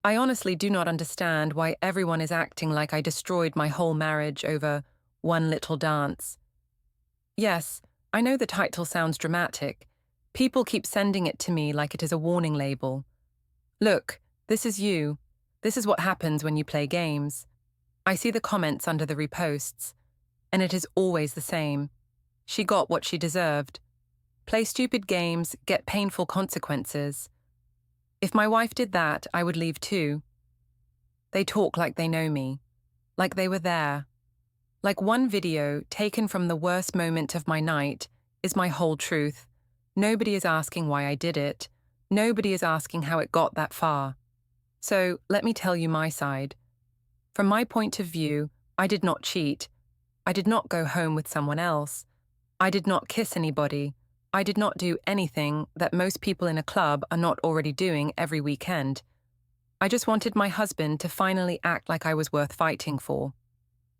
I honestly do not understand why everyone is acting like I destroyed my whole marriage over one little dance. Yes, I know the title sounds dramatic. People keep sending it to me like it is a warning label. Look, this is you. This is what happens when you play games. I see the comments under the reposts, and it is always the same. She got what she deserved. Play stupid games, get painful consequences. If my wife did that, I would leave too. They talk like they know me, like they were there. Like one video taken from the worst moment of my night is my whole truth. Nobody is asking why I did it. Nobody is asking how it got that far. So let me tell you my side. From my point of view, I did not cheat. I did not go home with someone else. I did not kiss anybody. I did not do anything that most people in a club are not already doing every weekend. I just wanted my husband to finally act like I was worth fighting for.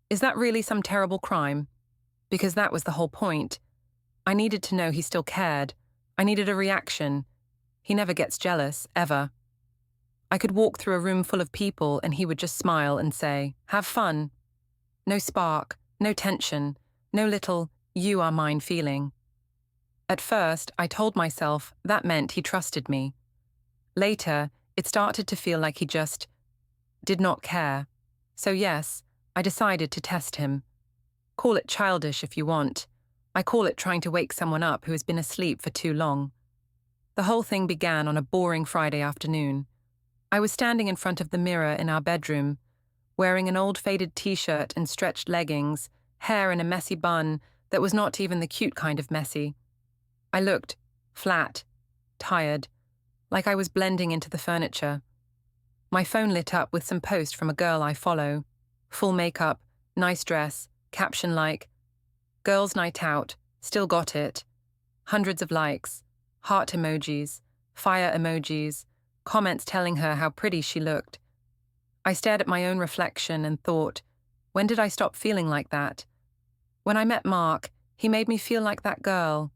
Is that really some terrible crime? Because that was the whole point. I needed to know he still cared. I needed a reaction. He never gets jealous, ever. I could walk through a room full of people and he would just smile and say, "Have fun." No spark, no tension, no little, "you are mine" feeling. At first, I told myself that meant he trusted me. Later, it started to feel like he just did not care. So yes, I decided to test him. Call it childish if you want. I call it trying to wake someone up who has been asleep for too long. The whole thing began on a boring Friday afternoon. I was standing in front of the mirror in our bedroom, wearing an old faded t-shirt and stretched leggings, hair in a messy bun that was not even the cute kind of messy. I looked flat, tired, like I was blending into the furniture. My phone lit up with some post from a girl I follow. Full makeup, nice dress, caption like, "Girls' night out, still got it." Hundreds of likes, heart emojis, fire emojis, comments telling her how pretty she looked. I stared at my own reflection and thought, when did I stop feeling like that? When I met Mark, he made me feel like that girl.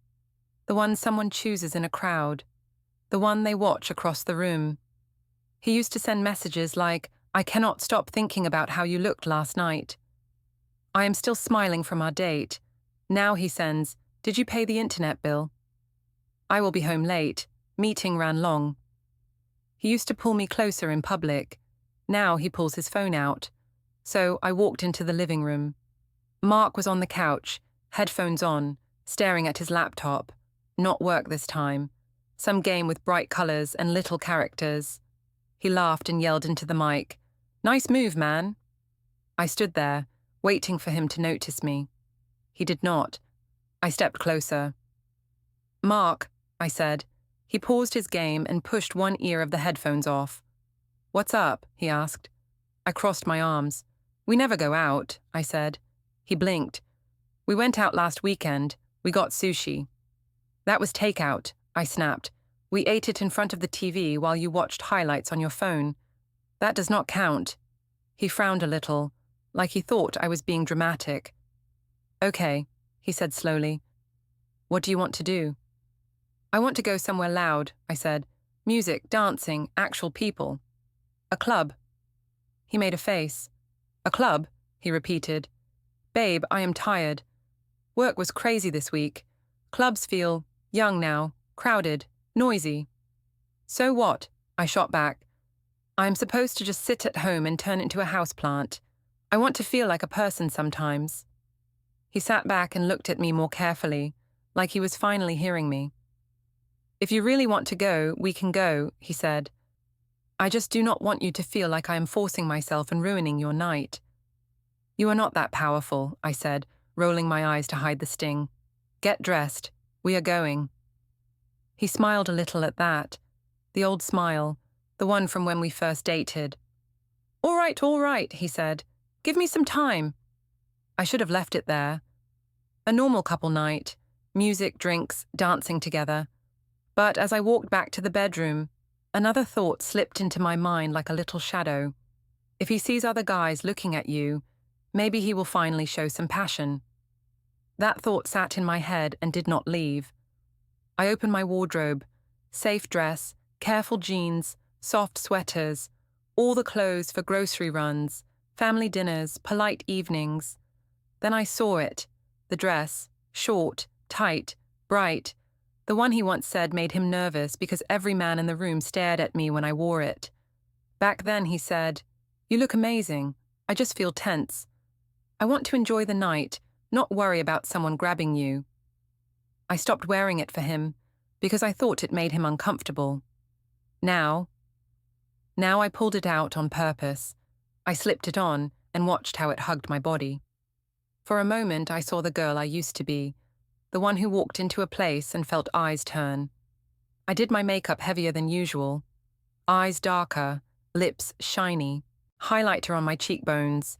The one someone chooses in a crowd. The one they watch across the room. He used to send messages like, "I cannot stop thinking about how you looked last night." I am still smiling from our date. Now he sends, "Did you pay the internet bill?" I will be home late. Meeting ran long. He used to pull me closer in public. Now he pulls his phone out. So I walked into the living room. Mark was on the couch, headphones on, staring at his laptop. Not work this time. Some game with bright colors and little characters. He laughed and yelled into the mic, "Nice move, man." I stood there, waiting for him to notice me. He did not. I stepped closer. "Mark," I said. He paused his game and pushed one ear of the headphones off. "What's up?" he asked. I crossed my arms. "We never go out," I said. He blinked. "We went out last weekend. We got sushi." "That was takeout," I snapped. "We ate it in front of the TV while you watched highlights on your phone. That does not count." He frowned a little, like he thought I was being dramatic. "Okay," he said slowly. "What do you want to do?" "I want to go somewhere loud," I said. "Music, dancing, actual people." "A club." He made a face. "A club?" he repeated. "Babe, I am tired. Work was crazy this week. Clubs feel young now, crowded, noisy." "So what?" I shot back. "I am supposed to just sit at home and turn into a houseplant. I want to feel like a person sometimes." He sat back and looked at me more carefully, like he was finally hearing me. "If you really want to go, we can go," he said. "I just do not want you to feel like I am forcing myself and ruining your night." "You are not that powerful," I said, rolling my eyes to hide the sting. "Get dressed. We are going." He smiled a little at that. The old smile, the one from when we first dated. All right, he said. "Give me some time." I should have left it there. A normal couple night. Music, drinks, dancing together. But as I walked back to the bedroom, another thought slipped into my mind like a little shadow. If he sees other guys looking at you, maybe he will finally show some passion. That thought sat in my head and did not leave. I opened my wardrobe. Safe dress, careful jeans, soft sweaters, All the clothes for grocery runs, family dinners, polite evenings. Then I saw it, the dress, short, tight, bright, the one he once said made him nervous because every man in the room stared at me when I wore it. Back then he said, "You look amazing. I just feel tense. I want to enjoy the night, not worry about someone grabbing you." I stopped wearing it for him because I thought it made him uncomfortable. Now I pulled it out on purpose. I slipped it on and watched how it hugged my body. For a moment I saw the girl I used to be, the one who walked into a place and felt eyes turn. I did my makeup heavier than usual. Eyes darker, lips shiny, highlighter on my cheekbones.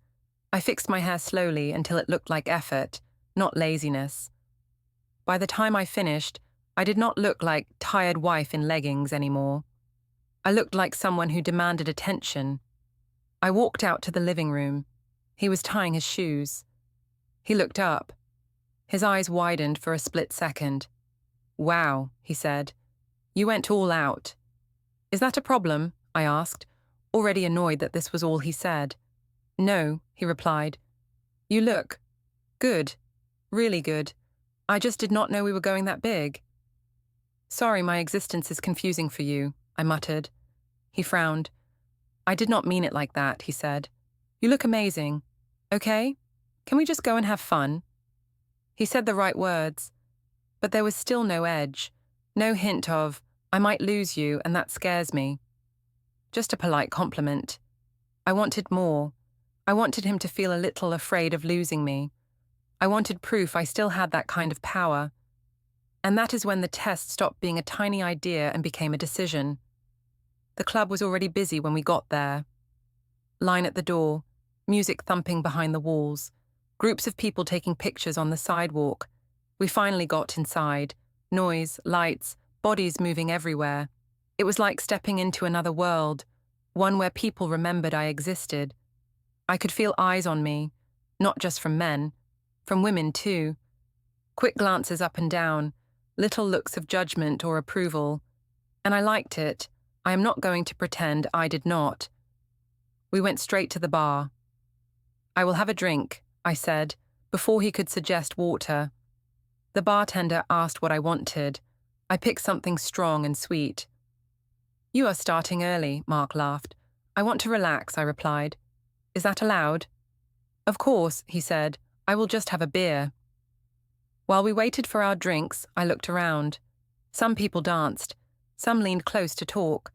I fixed my hair slowly until it looked like effort, not laziness. By the time I finished, I did not look like tired wife in leggings anymore. I looked like someone who demanded attention. I walked out to the living room. He was tying his shoes. He looked up. His eyes widened for a split second. "Wow," he said. "You went all out." "Is that a problem?" I asked, already annoyed that this was all he said. "No," he replied. "You look good, really good. I just did not know we were going that big." "Sorry, my existence is confusing for you," I muttered. He frowned. "I did not mean it like that," he said. "You look amazing. Okay? Can we just go and have fun?" He said the right words, but there was still no edge, no hint of, "I might lose you and that scares me." Just a polite compliment. I wanted more. I wanted him to feel a little afraid of losing me. I wanted proof I still had that kind of power. And that is when the test stopped being a tiny idea and became a decision. The club was already busy when we got there. Line at the door, music thumping behind the walls, groups of people taking pictures on the sidewalk. We finally got inside. Noise, lights, bodies moving everywhere. It was like stepping into another world, one where people remembered I existed. I could feel eyes on me, not just from men, from women too. Quick glances up and down, little looks of judgment or approval. And I liked it. I am not going to pretend I did not. We went straight to the bar. "I will have a drink," I said, before he could suggest water. The bartender asked what I wanted. I picked something strong and sweet. "You are starting early," Mark laughed. "I want to relax," I replied. "Is that allowed?" "Of course," he said. "I will just have a beer." While we waited for our drinks, I looked around. Some people danced. Some leaned close to talk.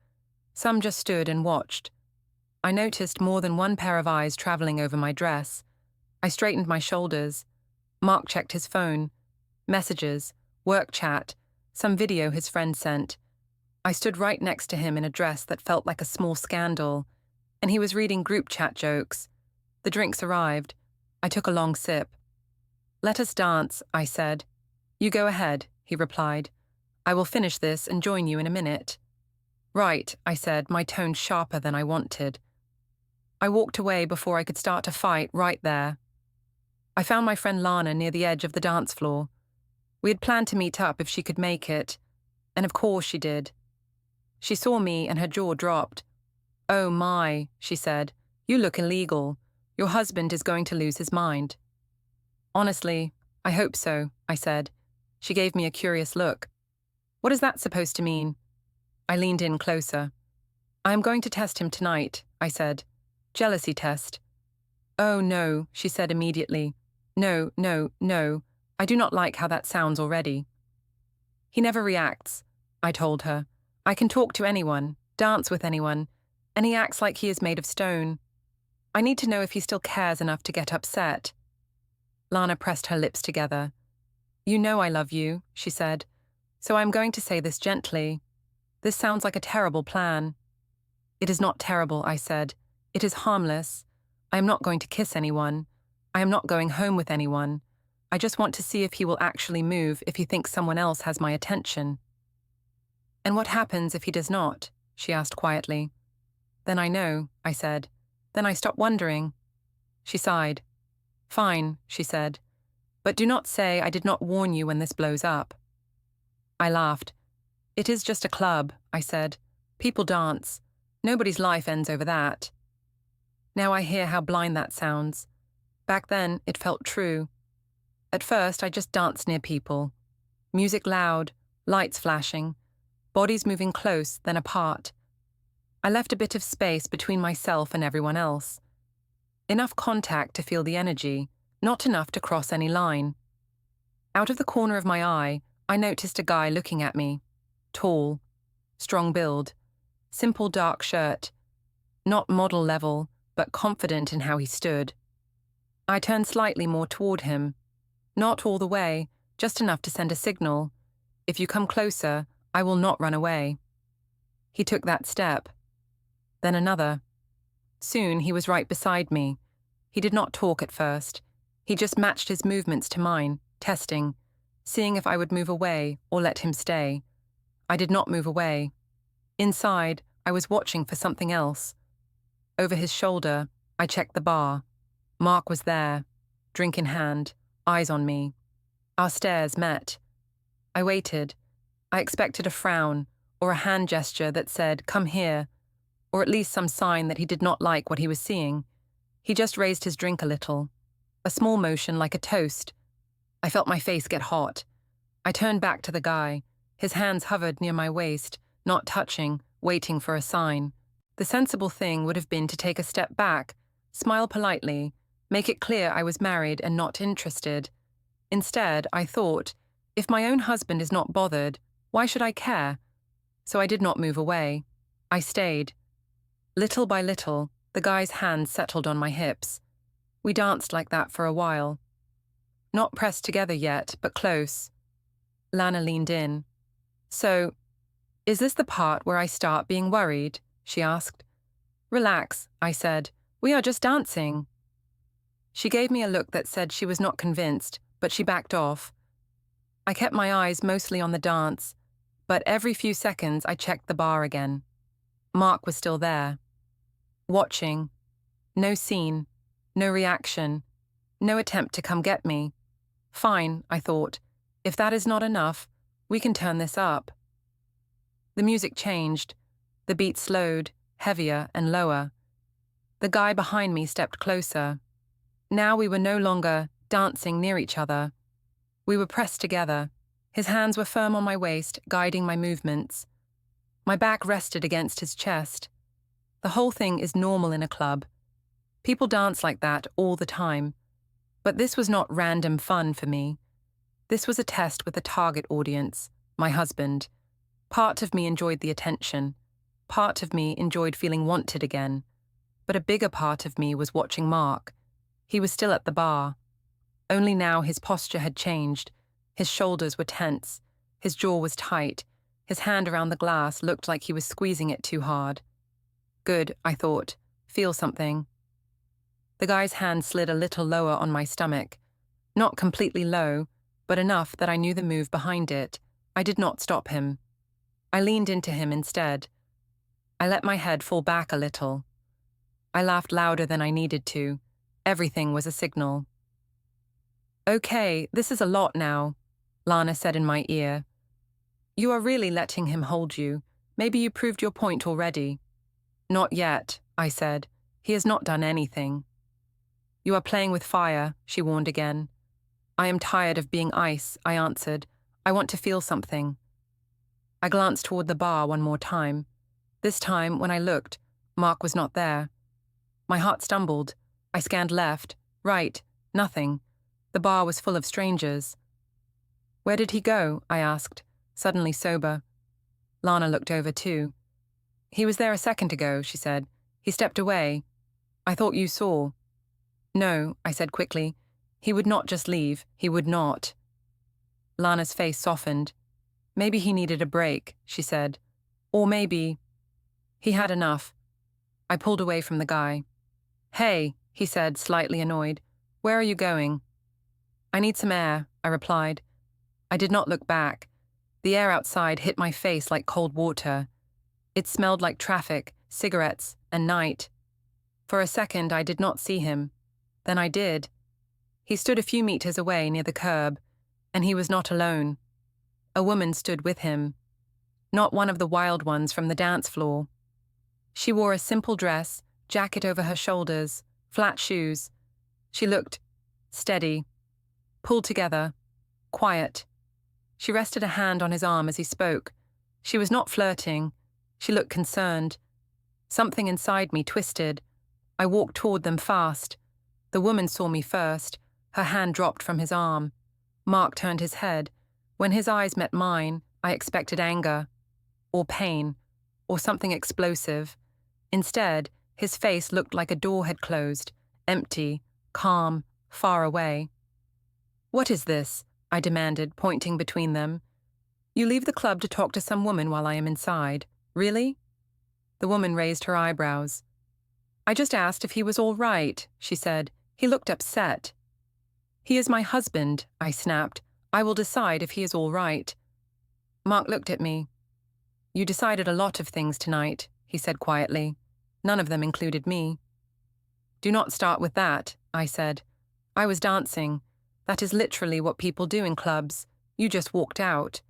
Some just stood and watched. I noticed more than one pair of eyes traveling over my dress. I straightened my shoulders. Mark checked his phone. Messages, work chat, some video his friend sent. I stood right next to him in a dress that felt like a small scandal, and he was reading group chat jokes. The drinks arrived. I took a long sip. "Let us dance," I said. "You go ahead," he replied. "I will finish this and join you in a minute." "Right," I said, my tone sharper than I wanted. I walked away before I could start to fight right there. I found my friend Lana near the edge of the dance floor. We had planned to meet up if she could make it, and of course she did. She saw me and her jaw dropped. "Oh my," she said, "you look illegal. Your husband is going to lose his mind." "Honestly, I hope so," I said. She gave me a curious look. "What is that supposed to mean?" I leaned in closer. "I am going to test him tonight," I said. "Jealousy test." "Oh no," she said immediately. "No, no, no. I do not like how that sounds already." "He never reacts," I told her. "I can talk to anyone, dance with anyone, and he acts like he is made of stone. I need to know if he still cares enough to get upset." Lana pressed her lips together. "You know I love you," she said, "so I'm going to say this gently. This sounds like a terrible plan." "It is not terrible," I said. "It is harmless. I am not going to kiss anyone. I am not going home with anyone. I just want to see if he will actually move if he thinks someone else has my attention." "And what happens if he does not?" she asked quietly. "Then I know," I said. "Then I stop wondering." She sighed. "Fine," she said. "But do not say I did not warn you when this blows up." I laughed. "It is just a club," I said. "People dance. Nobody's life ends over that. Now I hear how blind that sounds. Back then, it felt true. At first, I just danced near people. Music loud, lights flashing, bodies moving close, then apart. I left a bit of space between myself and everyone else. Enough contact to feel the energy, not enough to cross any line. Out of the corner of my eye, I noticed a guy looking at me. Tall, strong build, simple dark shirt, not model level, but confident in how he stood. I turned slightly more toward him. Not all the way, just enough to send a signal. If you come closer, I will not run away. He took that step. Then another. Soon he was right beside me. He did not talk at first. He just matched his movements to mine, testing, seeing if I would move away or let him stay. I did not move away. Inside, I was watching for something else. Over his shoulder, I checked the bar. Mark was there, drink in hand, eyes on me. Our stares met. I waited. I expected a frown or a hand gesture that said, "Come here," or at least some sign that he did not like what he was seeing. He just raised his drink a little. A small motion like a toast. I felt my face get hot. I turned back to the guy. His hands hovered near my waist, not touching, waiting for a sign. The sensible thing would have been to take a step back, smile politely, make it clear I was married and not interested. Instead, I thought, if my own husband is not bothered, why should I care? So I did not move away. I stayed. Little by little, the guy's hands settled on my hips. We danced like that for a while. Not pressed together yet, but close. Lana leaned in. "So, is this the part where I start being worried?" she asked. "Relax," I said. "We are just dancing." She gave me a look that said she was not convinced, but she backed off. I kept my eyes mostly on the dance, but every few seconds I checked the bar again. Mark was still there. Watching. No scene. No reaction. No attempt to come get me. Fine, I thought. If that is not enough, we can turn this up. The music changed. The beat slowed, heavier and lower. The guy behind me stepped closer. Now we were no longer dancing near each other. We were pressed together. His hands were firm on my waist, guiding my movements. My back rested against his chest. The whole thing is normal in a club. People dance like that all the time. But this was not random fun for me. This was a test with a target audience, my husband. Part of me enjoyed the attention. Part of me enjoyed feeling wanted again. But a bigger part of me was watching Mark. He was still at the bar. Only now his posture had changed. His shoulders were tense. His jaw was tight. His hand around the glass looked like he was squeezing it too hard. Good, I thought. Feel something. The guy's hand slid a little lower on my stomach. Not completely low, but enough that I knew the move behind it. I did not stop him. I leaned into him instead. I let my head fall back a little. I laughed louder than I needed to. Everything was a signal. "Okay, this is a lot now," Lana said in my ear. "You are really letting him hold you. Maybe you proved your point already." "Not yet," I said. "He has not done anything." "You are playing with fire," she warned again. "I am tired of being ice," I answered. "I want to feel something." I glanced toward the bar one more time. This time, when I looked, Mark was not there. My heart stumbled. I scanned left, right, nothing. The bar was full of strangers. "Where did he go?" I asked, suddenly sober. Lana looked over too. "He was there a second ago," she said. "He stepped away. I thought you saw." "No," I said quickly. "He would not just leave. He would not." Lana's face softened. "Maybe he needed a break," she said. "Or maybe—" He had enough. I pulled away from the guy. "Hey," he said, slightly annoyed. "Where are you going?" "I need some air," I replied. I did not look back. The air outside hit my face like cold water. It smelled like traffic, cigarettes, and night. For a second, I did not see him. Then I did. He stood a few meters away near the curb, and he was not alone. A woman stood with him. Not one of the wild ones from the dance floor. She wore a simple dress, jacket over her shoulders, flat shoes. She looked steady, pulled together, quiet. She rested a hand on his arm as he spoke. She was not flirting. She looked concerned. Something inside me twisted. I walked toward them fast. The woman saw me first. Her hand dropped from his arm. Mark turned his head. When his eyes met mine, I expected anger, or pain, or something explosive. Instead, his face looked like a door had closed, empty, calm, far away. "What is this?" I demanded, pointing between them. "You leave the club to talk to some woman while I am inside. Really?" The woman raised her eyebrows. "I just asked if he was all right," she said. "He looked upset." "He is my husband," I snapped. "I will decide if he is all right." Mark looked at me. "You decided a lot of things tonight," he said quietly. "None of them included me." "Do not start with that," I said. "I was dancing. That is literally what people do in clubs. You just walked out."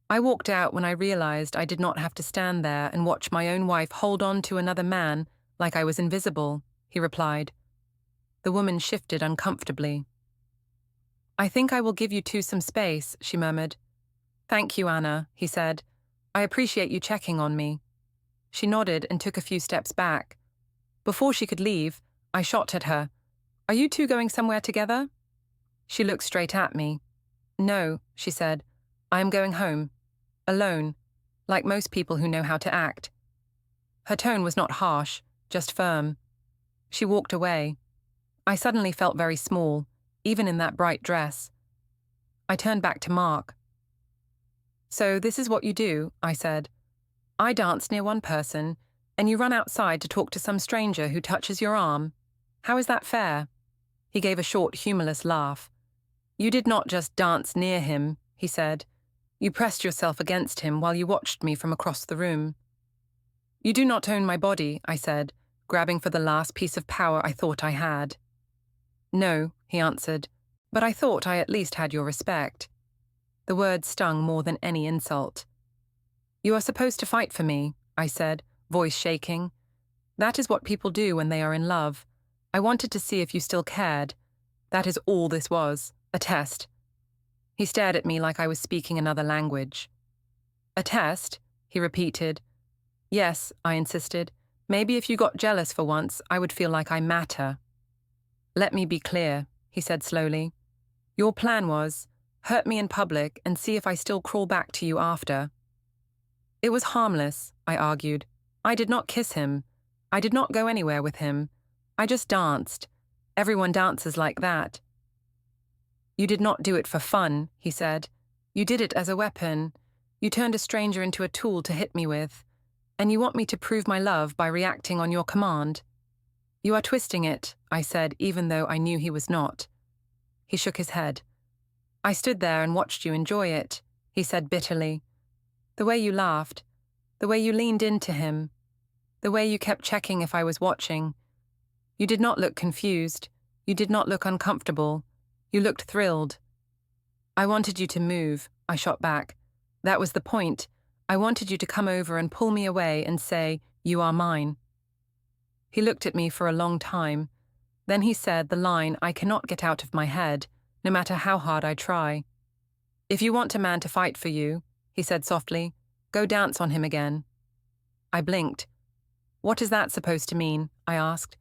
"I walked out when I realized I did not have to stand there and watch my own wife hold on to another man like I was invisible," he replied. The woman shifted uncomfortably. "I think I will give you two some space," she murmured. "Thank you, Anna," he said. "I appreciate you checking on me." She nodded and took a few steps back. Before she could leave, I shot at her. "Are you two going somewhere together?" She looked straight at me. "No," she said. "I am going home. Alone, like most people who know how to act." Her tone was not harsh, just firm. She walked away. I suddenly felt very small, even in that bright dress. I turned back to Mark. "So this is what you do," I said. "I dance near one person, and you run outside to talk to some stranger who touches your arm. How is that fair?" He gave a short, humorless laugh. "You did not just dance near him," he said. "You pressed yourself against him while you watched me from across the room." "You do not own my body," I said, grabbing for the last piece of power I thought I had. "No," he answered, "but I thought I at least had your respect." The words stung more than any insult. "You are supposed to fight for me," I said, voice shaking. "That is what people do when they are in love. I wanted to see if you still cared. That is all this was, a test." He stared at me like I was speaking another language. "A test?" he repeated. "Yes," I insisted. "Maybe if you got jealous for once, I would feel like I matter." "Let me be clear," he said slowly. "Your plan was, hurt me in public and see if I still crawl back to you after." "It was harmless," I argued. "I did not kiss him. I did not go anywhere with him. I just danced. Everyone dances like that." "You did not do it for fun," he said. "You did it as a weapon. You turned a stranger into a tool to hit me with. And you want me to prove my love by reacting on your command." "You are twisting it," I said, even though I knew he was not. He shook his head. "I stood there and watched you enjoy it," he said bitterly. "The way you laughed, the way you leaned into him, the way you kept checking if I was watching. You did not look confused. You did not look uncomfortable. You looked thrilled." "I wanted you to move," I shot back. "That was the point. I wanted you to come over and pull me away and say, 'You are mine.'" He looked at me for a long time. Then he said the line I cannot get out of my head, no matter how hard I try. "If you want a man to fight for you," he said softly, "go dance on him again." I blinked. "What is that supposed to mean?" I asked.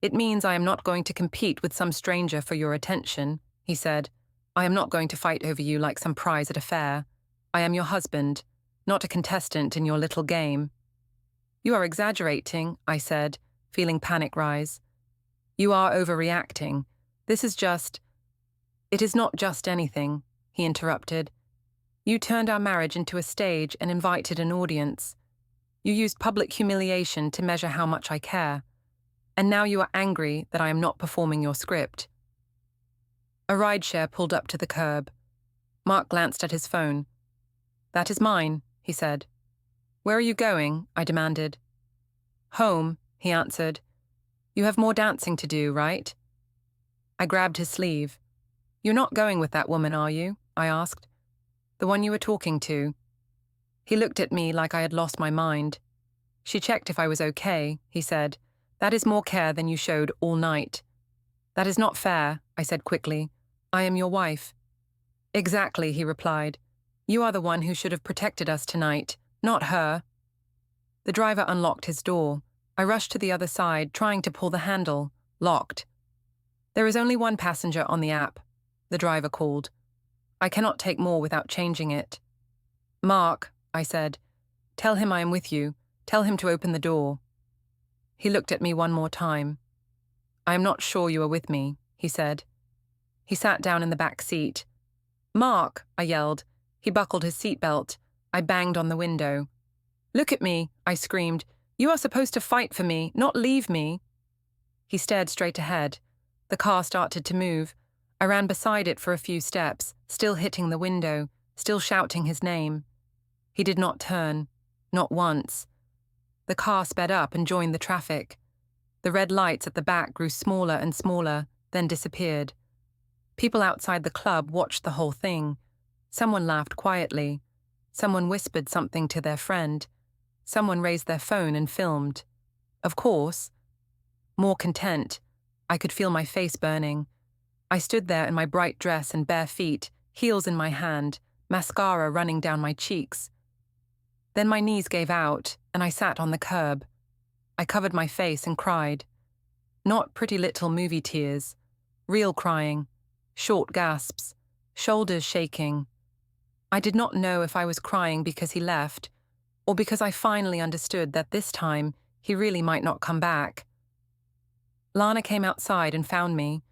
"It means I am not going to compete with some stranger for your attention," he said. "I am not going to fight over you like some prize at a fair. I am your husband, not a contestant in your little game." "You are exaggerating," I said, feeling panic rise. "You are overreacting. This is just—" "It is not just anything," he interrupted. "You turned our marriage into a stage and invited an audience. You used public humiliation to measure how much I care. And now you are angry that I am not performing your script." A rideshare pulled up to the curb. Mark glanced at his phone. "That is mine," he said. "Where are you going?" I demanded. "Home," he answered. "You have more dancing to do, right?" I grabbed his sleeve. "You're not going with that woman, are you?" I asked. "The one you were talking to?" He looked at me like I had lost my mind. She checked if I was okay, he said. That is more care than you showed all night. That is not fair, I said quickly. I am your wife. Exactly, he replied. You are the one who should have protected us tonight, not her. The driver unlocked his door. I rushed to the other side, trying to pull the handle. Locked. There is only one passenger on the app, the driver called. I cannot take more without changing it. Mark, I said, tell him I am with you. Tell him to open the door. He looked at me one more time. I am not sure you are with me, he said. He sat down in the back seat. Mark, I yelled. He buckled his seatbelt. I banged on the window. Look at me, I screamed. You are supposed to fight for me, not leave me. He stared straight ahead. The car started to move. I ran beside it for a few steps, still hitting the window, still shouting his name. He did not turn, not once. The car sped up and joined the traffic. The red lights at the back grew smaller and smaller, then disappeared. People outside the club watched the whole thing. Someone laughed quietly. Someone whispered something to their friend. Someone raised their phone and filmed. Of course. More content. I could feel my face burning. I stood there in my bright dress and bare feet, heels in my hand, mascara running down my cheeks. Then my knees gave out, and I sat on the curb. I covered my face and cried. Not pretty little movie tears. Real crying. Short gasps. Shoulders shaking. I did not know if I was crying because he left, or because I finally understood that this time he really might not come back. Lana came outside and found me.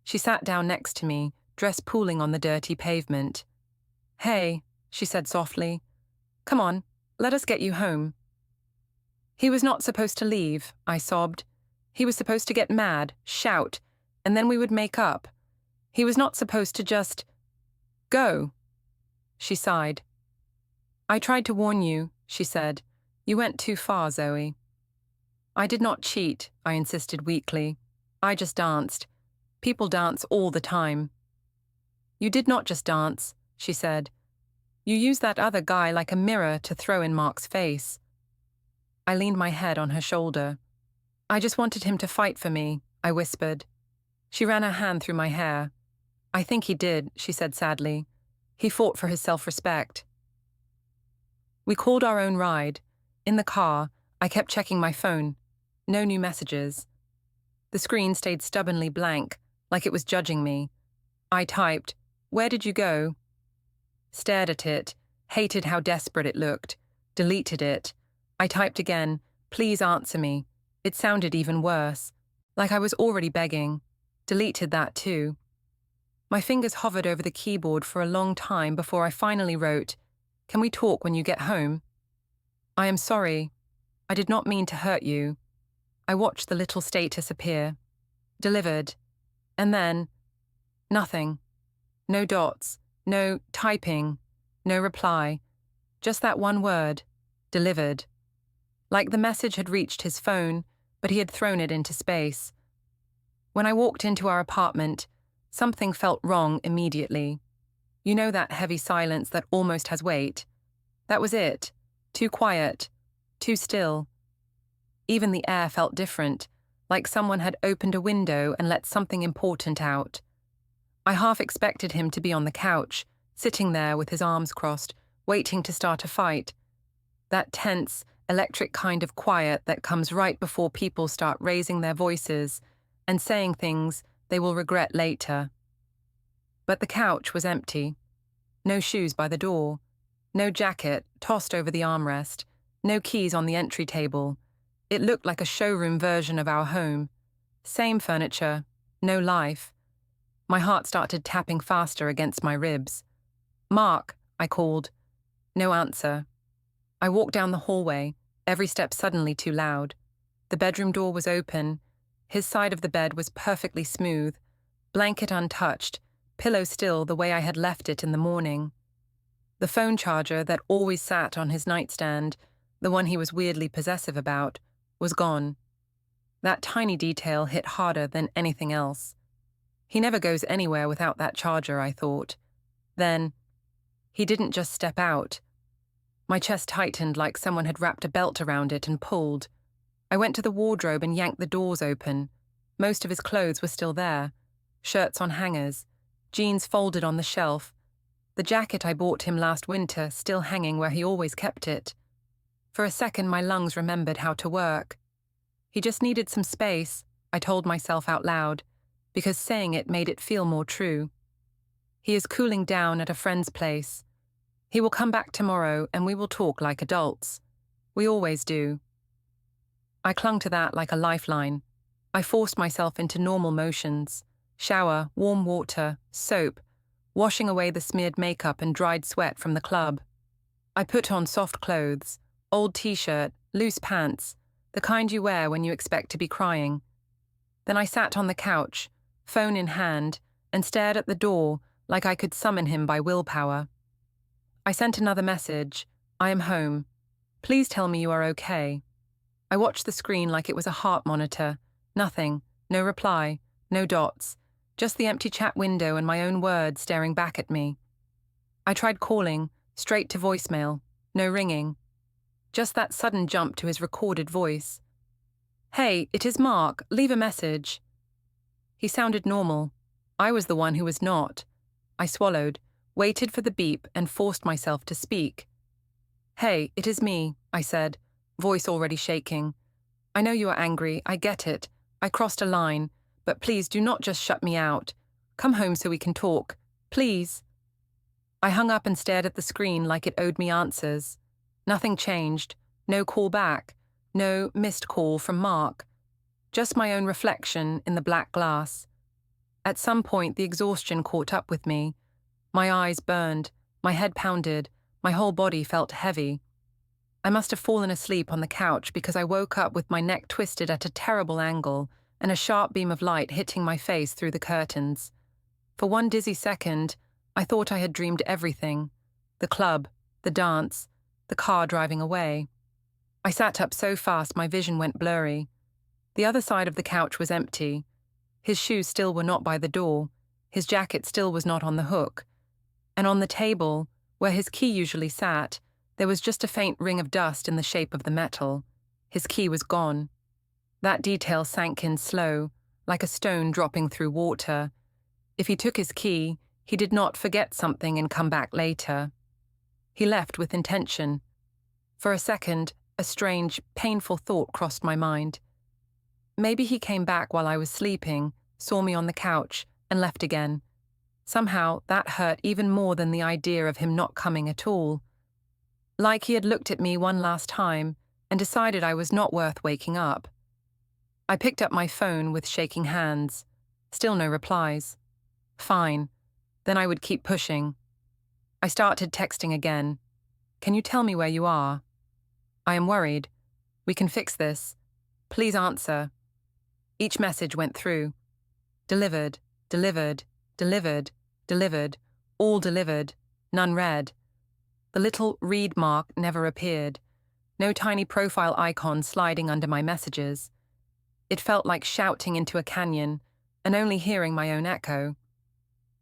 She sat down next to me, dress pooling on the dirty pavement. Hey, she said softly. Come on, let us get you home. He was not supposed to leave, I sobbed. He was supposed to get mad, shout, and then we would make up. He was not supposed to just... Go. She sighed. I tried to warn you, she said. You went too far, Zoe. I did not cheat, I insisted weakly. I just danced. People dance all the time. You did not just dance, she said. You used that other guy like a mirror to throw in Mark's face. I leaned my head on her shoulder. I just wanted him to fight for me, I whispered. She ran her hand through my hair. I think he did, she said sadly. He fought for his self-respect. We called our own ride. In the car, I kept checking my phone. No new messages. The screen stayed stubbornly blank, like it was judging me. I typed, "Where did you go?" Stared at it, hated how desperate it looked, deleted it. I typed again, "Please answer me." It sounded even worse, like I was already begging. Deleted that too. My fingers hovered over the keyboard for a long time before I finally wrote, "Can we talk when you get home? I am sorry. I did not mean to hurt you." I watched the little status appear. Delivered. And then, nothing. No dots, no typing, no reply. Just that one word, delivered. Like the message had reached his phone, but he had thrown it into space. When I walked into our apartment, something felt wrong immediately. You know that heavy silence that almost has weight? That was it. Too quiet. Too still. Even the air felt different, like someone had opened a window and let something important out. I half expected him to be on the couch, sitting there with his arms crossed, waiting to start a fight. That tense, electric kind of quiet that comes right before people start raising their voices and saying things they will regret later. But the couch was empty. No shoes by the door. No jacket tossed over the armrest. No keys on the entry table. It looked like a showroom version of our home. Same furniture, no life. My heart started tapping faster against my ribs. "Mark," I called. No answer. I walked down the hallway, every step suddenly too loud. The bedroom door was open. His side of the bed was perfectly smooth, blanket untouched, pillow still the way I had left it in the morning. The phone charger that always sat on his nightstand, the one he was weirdly possessive about, was gone. That tiny detail hit harder than anything else. He never goes anywhere without that charger, I thought. Then, he didn't just step out. My chest tightened like someone had wrapped a belt around it and pulled. I went to the wardrobe and yanked the doors open. Most of his clothes were still there. Shirts on hangers, jeans folded on the shelf, the jacket I bought him last winter still hanging where he always kept it. For a second, my lungs remembered how to work. He just needed some space, I told myself out loud, because saying it made it feel more true. He is cooling down at a friend's place. He will come back tomorrow and we will talk like adults. We always do. I clung to that like a lifeline. I forced myself into normal motions. Shower, warm water, soap, washing away the smeared makeup and dried sweat from the club. I put on soft clothes, old t-shirt, loose pants, the kind you wear when you expect to be crying. Then I sat on the couch, phone in hand, and stared at the door like I could summon him by willpower. I sent another message. I am home. Please tell me you are okay. I watched the screen like it was a heart monitor. Nothing, no reply, no dots, just the empty chat window and my own words staring back at me. I tried calling, straight to voicemail, no ringing. Just that sudden jump to his recorded voice. Hey, it is Mark, leave a message. He sounded normal. I was the one who was not. I swallowed, waited for the beep and forced myself to speak. Hey, it is me, I said, voice already shaking. I know you are angry, I get it. I crossed a line, but please do not just shut me out. Come home so we can talk, please. I hung up and stared at the screen like it owed me answers. Nothing changed, no call back, no missed call from Mark. Just my own reflection in the black glass. At some point, the exhaustion caught up with me. My eyes burned, my head pounded, my whole body felt heavy. I must have fallen asleep on the couch because I woke up with my neck twisted at a terrible angle and a sharp beam of light hitting my face through the curtains. For one dizzy second, I thought I had dreamed everything. The club, the dance, the car driving away. I sat up so fast my vision went blurry. The other side of the couch was empty. His shoes still were not by the door. His jacket still was not on the hook. And on the table, where his key usually sat, there was just a faint ring of dust in the shape of the metal. His key was gone. That detail sank in slow, like a stone dropping through water. If he took his key, he did not forget something and come back later. He left with intention. For a second, a strange, painful thought crossed my mind. Maybe he came back while I was sleeping, saw me on the couch, and left again. Somehow, that hurt even more than the idea of him not coming at all. Like he had looked at me one last time and decided I was not worth waking up. I picked up my phone with shaking hands. Still no replies. Fine. Then I would keep pushing. I started texting again. Can you tell me where you are? I am worried. We can fix this. Please answer. Each message went through. Delivered, delivered, delivered, delivered, all delivered, none read. The little read mark never appeared. No tiny profile icon sliding under my messages. It felt like shouting into a canyon and only hearing my own echo.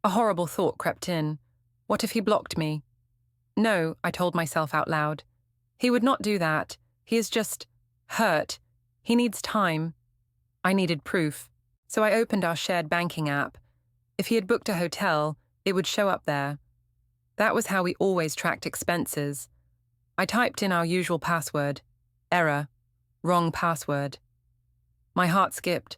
A horrible thought crept in. What if he blocked me? No, I told myself out loud. He would not do that. He is just hurt. He needs time. I needed proof, so I opened our shared banking app. If he had booked a hotel, it would show up there. That was how we always tracked expenses. I typed in our usual password. Error. Wrong password. My heart skipped.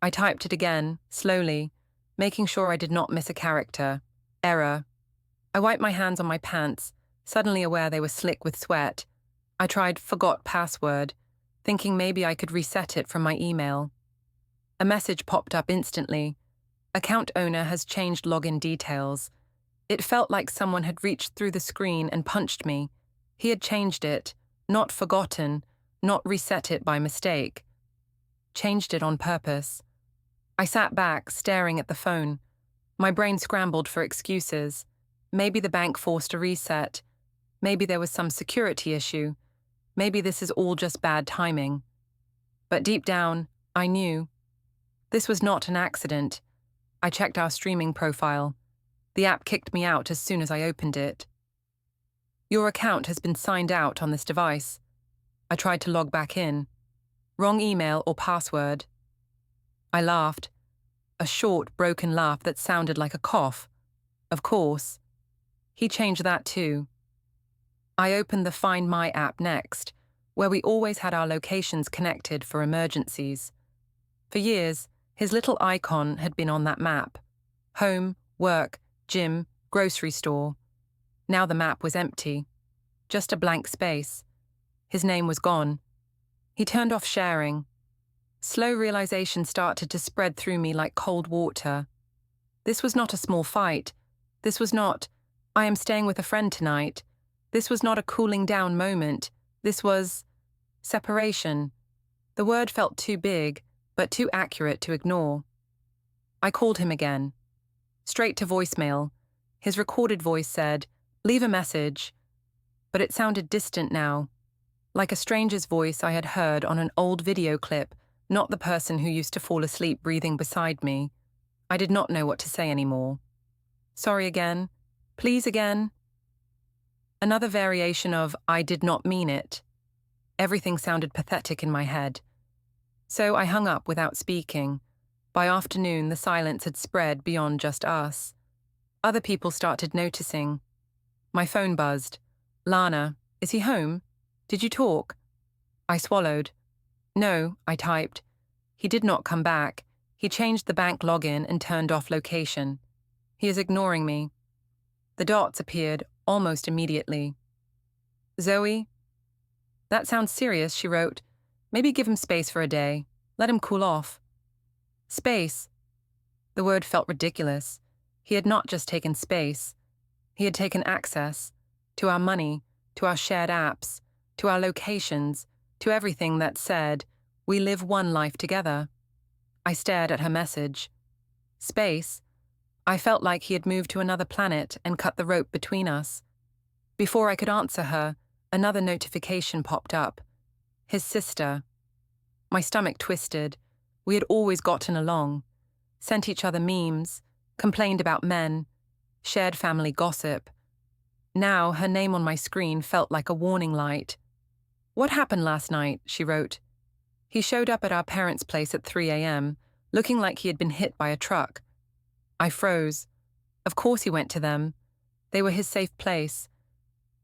I typed it again, slowly, making sure I did not miss a character. Error. I wiped my hands on my pants, suddenly aware they were slick with sweat. I tried forgot password, thinking maybe I could reset it from my email. A message popped up instantly. Account owner has changed login details. It felt like someone had reached through the screen and punched me. He had changed it, not forgotten, not reset it by mistake. Changed it on purpose. I sat back, staring at the phone. My brain scrambled for excuses. Maybe the bank forced a reset. Maybe there was some security issue. Maybe this is all just bad timing. But deep down, I knew. This was not an accident. I checked our streaming profile. The app kicked me out as soon as I opened it. Your account has been signed out on this device. I tried to log back in. Wrong email or password. I laughed. A short, broken laugh that sounded like a cough. Of course. He changed that too. I opened the Find My app next, where we always had our locations connected for emergencies. For years, his little icon had been on that map. Home, work, gym, grocery store. Now the map was empty. Just a blank space. His name was gone. He turned off sharing. Slow realization started to spread through me like cold water. This was not a small fight. This was not, I am staying with a friend tonight. This was not a cooling down moment. This was separation. The word felt too big, but too accurate to ignore. I called him again. Straight to voicemail. His recorded voice said, "Leave a message." But it sounded distant now, like a stranger's voice I had heard on an old video clip, not the person who used to fall asleep breathing beside me. I did not know what to say anymore. Sorry again. Please again. Another variation of I did not mean it. Everything sounded pathetic in my head. So I hung up without speaking. By afternoon, the silence had spread beyond just us. Other people started noticing. My phone buzzed. "Lana, is he home? Did you talk?" I swallowed. "No," I typed. He did not come back. He changed the bank login and turned off location. He is ignoring me. The dots appeared almost immediately. "Zoe?" "That sounds serious," she wrote. "Maybe give him space for a day. Let him cool off." Space. The word felt ridiculous. He had not just taken space. He had taken access to our money, to our shared apps, to our locations, to everything that said, "We live one life together." I stared at her message. Space. I felt like he had moved to another planet and cut the rope between us. Before I could answer her, another notification popped up. His sister. My stomach twisted. We had always gotten along, sent each other memes, complained about men, shared family gossip. Now her name on my screen felt like a warning light. "What happened last night?" she wrote. "He showed up at our parents' place at 3 a.m., looking like he had been hit by a truck." I froze. Of course he went to them. They were his safe place.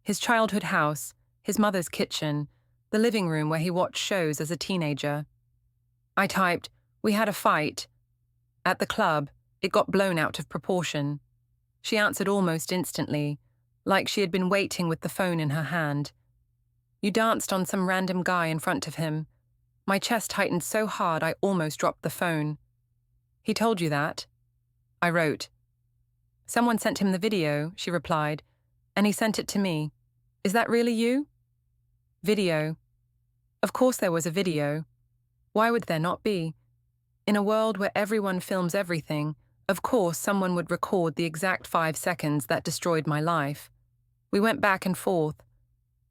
His childhood house, his mother's kitchen, the living room where he watched shows as a teenager. I typed, "We had a fight." At the club, it got blown out of proportion. She answered almost instantly, like she had been waiting with the phone in her hand. "You danced on some random guy in front of him." My chest tightened so hard I almost dropped the phone. "He told you that?" I wrote. "Someone sent him the video," she replied, "and he sent it to me. Is that really you?" Video. Of course there was a video. Why would there not be? In a world where everyone films everything, of course someone would record the exact 5 seconds that destroyed my life. We went back and forth.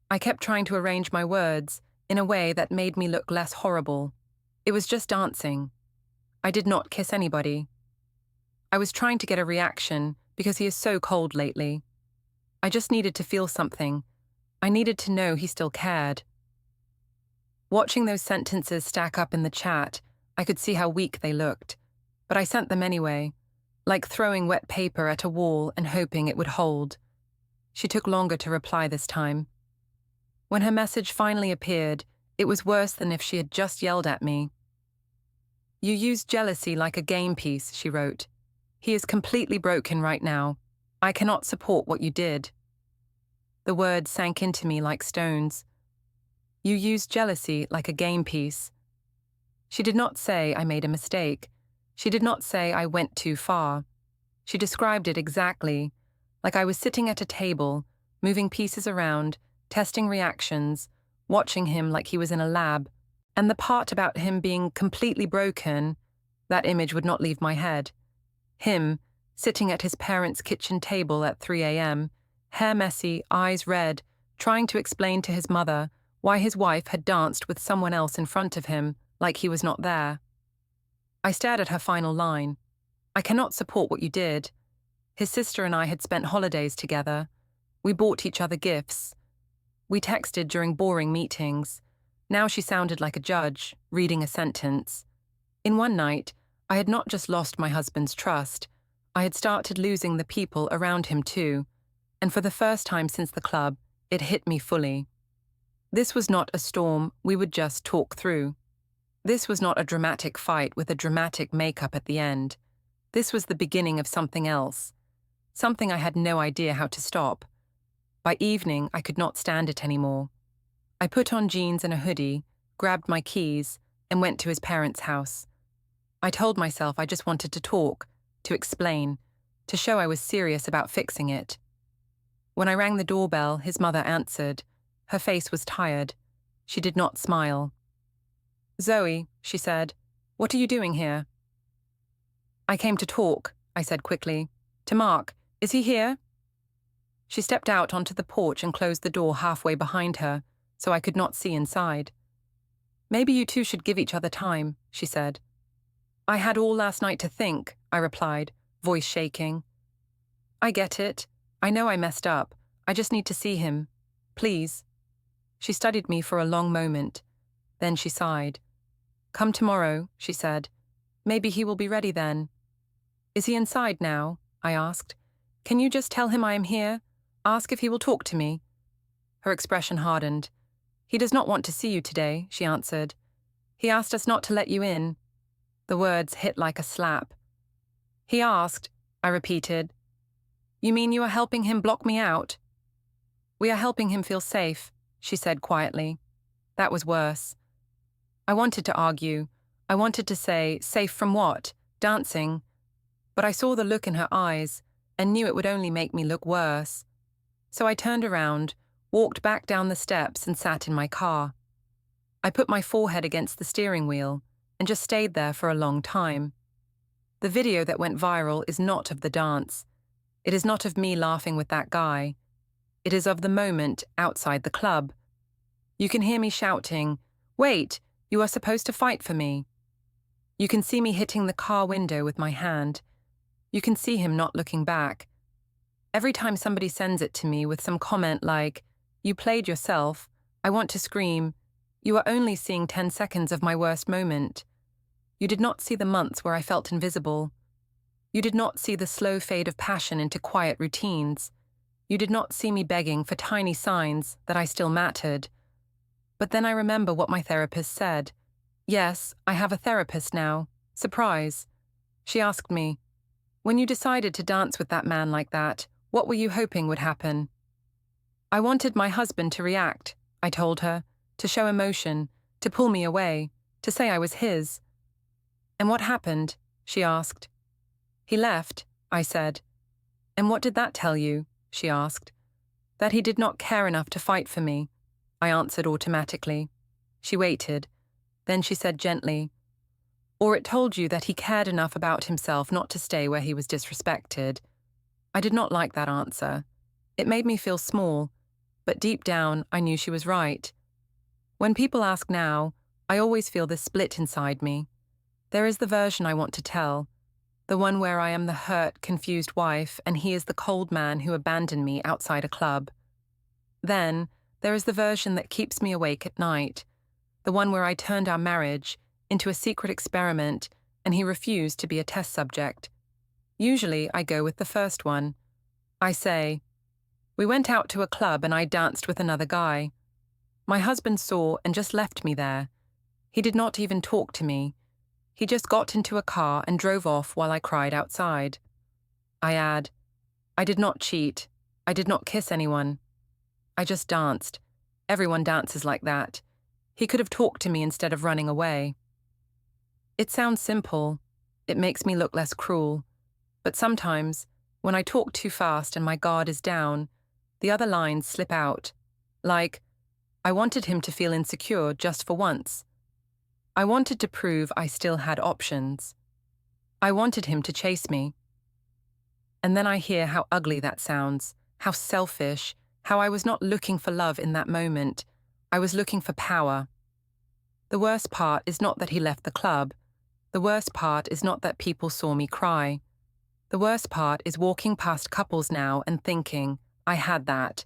I kept trying to arrange my words in a way that made me look less horrible. It was just dancing. I did not kiss anybody. I was trying to get a reaction because he is so cold lately. I just needed to feel something. I needed to know he still cared. Watching those sentences stack up in the chat, I could see how weak they looked, but I sent them anyway, like throwing wet paper at a wall and hoping it would hold. She took longer to reply this time. When her message finally appeared, it was worse than if she had just yelled at me. "You used jealousy like a game piece," she wrote. "He is completely broken right now. I cannot support what you did." The words sank into me like stones. You used jealousy like a game piece. She did not say I made a mistake. She did not say I went too far. She described it exactly, like I was sitting at a table, moving pieces around, testing reactions, watching him like he was in a lab, and the part about him being completely broken, that image would not leave my head. Him, sitting at his parents' kitchen table at 3 a.m., hair messy, eyes red, trying to explain to his mother why his wife had danced with someone else in front of him, like he was not there. I stared at her final line. "I cannot support what you did. His sister and I had spent holidays together. We bought each other gifts. We texted during boring meetings. Now she sounded like a judge, reading a sentence. In one night, I had not just lost my husband's trust, I had started losing the people around him too, and for the first time since the club, it hit me fully. This was not a storm we would just talk through. This was not a dramatic fight with a dramatic makeup at the end. This was the beginning of something else, something I had no idea how to stop. By evening, I could not stand it anymore. I put on jeans and a hoodie, grabbed my keys, and went to his parents' house. I told myself I just wanted to talk, to explain, to show I was serious about fixing it. When I rang the doorbell, his mother answered. Her face was tired. She did not smile. "Zoe," she said, "what are you doing here?" "I came to talk," I said quickly. "To Mark. Is he here?" She stepped out onto the porch and closed the door halfway behind her, so I could not see inside. "Maybe you two should give each other time," she said. "I had all last night to think," I replied, voice shaking. "I get it. I know I messed up. I just need to see him. Please." She studied me for a long moment. Then she sighed. "Come tomorrow," she said. "Maybe he will be ready then." "Is he inside now?" I asked. "Can you just tell him I am here? Ask if he will talk to me." Her expression hardened. "He does not want to see you today," she answered. "He asked us not to let you in." The words hit like a slap. "He asked," I repeated. "You mean you are helping him block me out?" "We are helping him feel safe," she said quietly. That was worse. I wanted to argue. I wanted to say, safe from what? Dancing. But I saw the look in her eyes and knew it would only make me look worse. So I turned around, walked back down the steps and sat in my car. I put my forehead against the steering wheel and just stayed there for a long time. The video that went viral is not of the dance. It is not of me laughing with that guy. It is of the moment outside the club. You can hear me shouting, "Wait, you are supposed to fight for me." You can see me hitting the car window with my hand. You can see him not looking back. Every time somebody sends it to me with some comment like, "You played yourself," I want to scream, "You are only seeing 10 seconds of my worst moment. You did not see the months where I felt invisible. You did not see the slow fade of passion into quiet routines. You did not see me begging for tiny signs that I still mattered." But then I remember what my therapist said. Yes, I have a therapist now. Surprise. She asked me, "When you decided to dance with that man like that, what were you hoping would happen?" "I wanted my husband to react," I told her, "to show emotion, to pull me away, to say I was his." "And what happened?" she asked. "He left," I said. "And what did that tell you?" she asked. "That he did not care enough to fight for me," I answered automatically. She waited. Then she said gently, "Or it told you that he cared enough about himself not to stay where he was disrespected." I did not like that answer. It made me feel small, but deep down I knew she was right. When people ask now, I always feel this split inside me. There is the version I want to tell, the one where I am the hurt, confused wife and he is the cold man who abandoned me outside a club. Then, there is the version that keeps me awake at night, the one where I turned our marriage into a secret experiment and he refused to be a test subject. Usually, I go with the first one. I say, "We went out to a club and I danced with another guy. My husband saw and just left me there. He did not even talk to me. He just got into a car and drove off while I cried outside." I add, "I did not cheat. I did not kiss anyone. I just danced. Everyone dances like that. He could have talked to me instead of running away." It sounds simple. It makes me look less cruel. But sometimes, when I talk too fast and my guard is down, the other lines slip out. Like, I wanted him to feel insecure just for once. I wanted to prove I still had options. I wanted him to chase me. And then I hear how ugly that sounds, how selfish, how I was not looking for love in that moment. I was looking for power. The worst part is not that he left the club. The worst part is not that people saw me cry. The worst part is walking past couples now and thinking, I had that.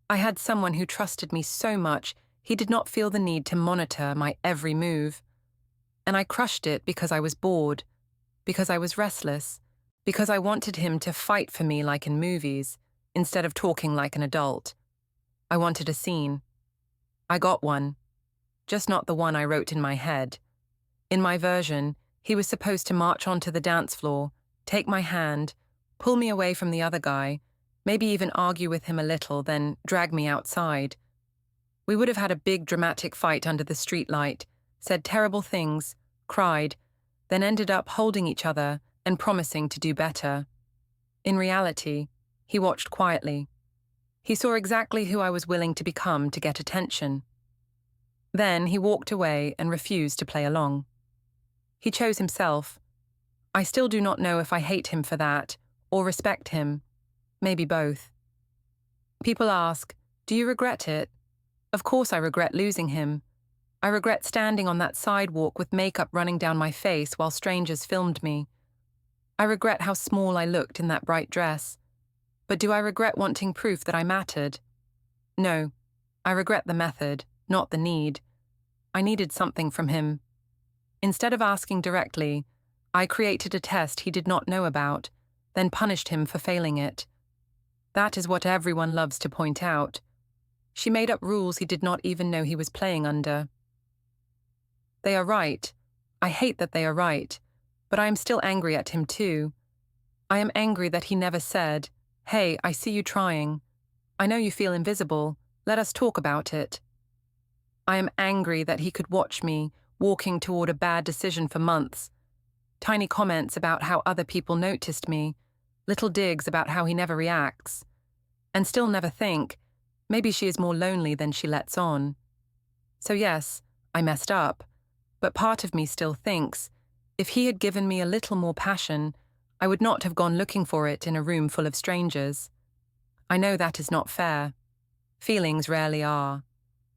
I had someone who trusted me so much he did not feel the need to monitor my every move. And I crushed it because I was bored, because I was restless, because I wanted him to fight for me like in movies, instead of talking like an adult. I wanted a scene. I got one, just not the one I wrote in my head. In my version, he was supposed to march onto the dance floor, take my hand, pull me away from the other guy, maybe even argue with him a little, then drag me outside. We would have had a big dramatic fight under the streetlight, said terrible things, cried, then ended up holding each other and promising to do better. In reality, he watched quietly. He saw exactly who I was willing to become to get attention. Then he walked away and refused to play along. He chose himself. I still do not know if I hate him for that, or respect him. Maybe both. People ask, do you regret it? Of course I regret losing him. I regret standing on that sidewalk with makeup running down my face while strangers filmed me. I regret how small I looked in that bright dress. But do I regret wanting proof that I mattered? No. I regret the method, not the need. I needed something from him. Instead of asking directly, I created a test he did not know about, then punished him for failing it. That is what everyone loves to point out. She made up rules he did not even know he was playing under. They are right. I hate that they are right, but I am still angry at him too. I am angry that he never said, "Hey, I see you trying. I know you feel invisible. Let us talk about it." I am angry that he could watch me walking toward a bad decision for months. Tiny comments about how other people noticed me, little digs about how he never reacts, and still never think, maybe she is more lonely than she lets on. So yes, I messed up, but part of me still thinks, if he had given me a little more passion, I would not have gone looking for it in a room full of strangers. I know that is not fair. Feelings rarely are.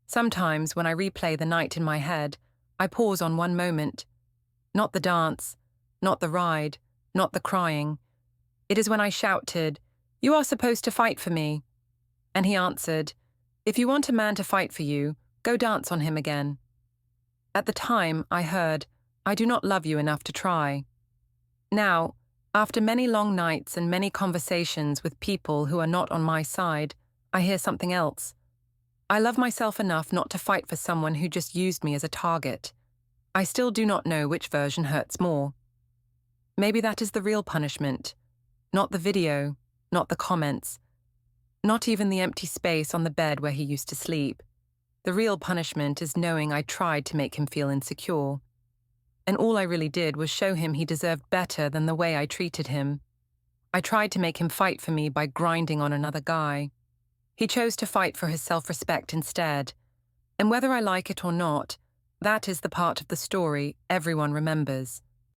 Sometimes when I replay the night in my head, I pause on one moment. Not the dance, not the ride, not the crying. It is when I shouted, "You are supposed to fight for me." And he answered, "If you want a man to fight for you, go dance on him again." At the time, I heard, "I do not love you enough to try." Now, after many long nights and many conversations with people who are not on my side, I hear something else. I love myself enough not to fight for someone who just used me as a target. I still do not know which version hurts more. Maybe that is the real punishment. Not the video, not the comments, not even the empty space on the bed where he used to sleep. The real punishment is knowing I tried to make him feel insecure. And all I really did was show him he deserved better than the way I treated him. I tried to make him fight for me by grinding on another guy. He chose to fight for his self-respect instead. And whether I like it or not, that is the part of the story everyone remembers.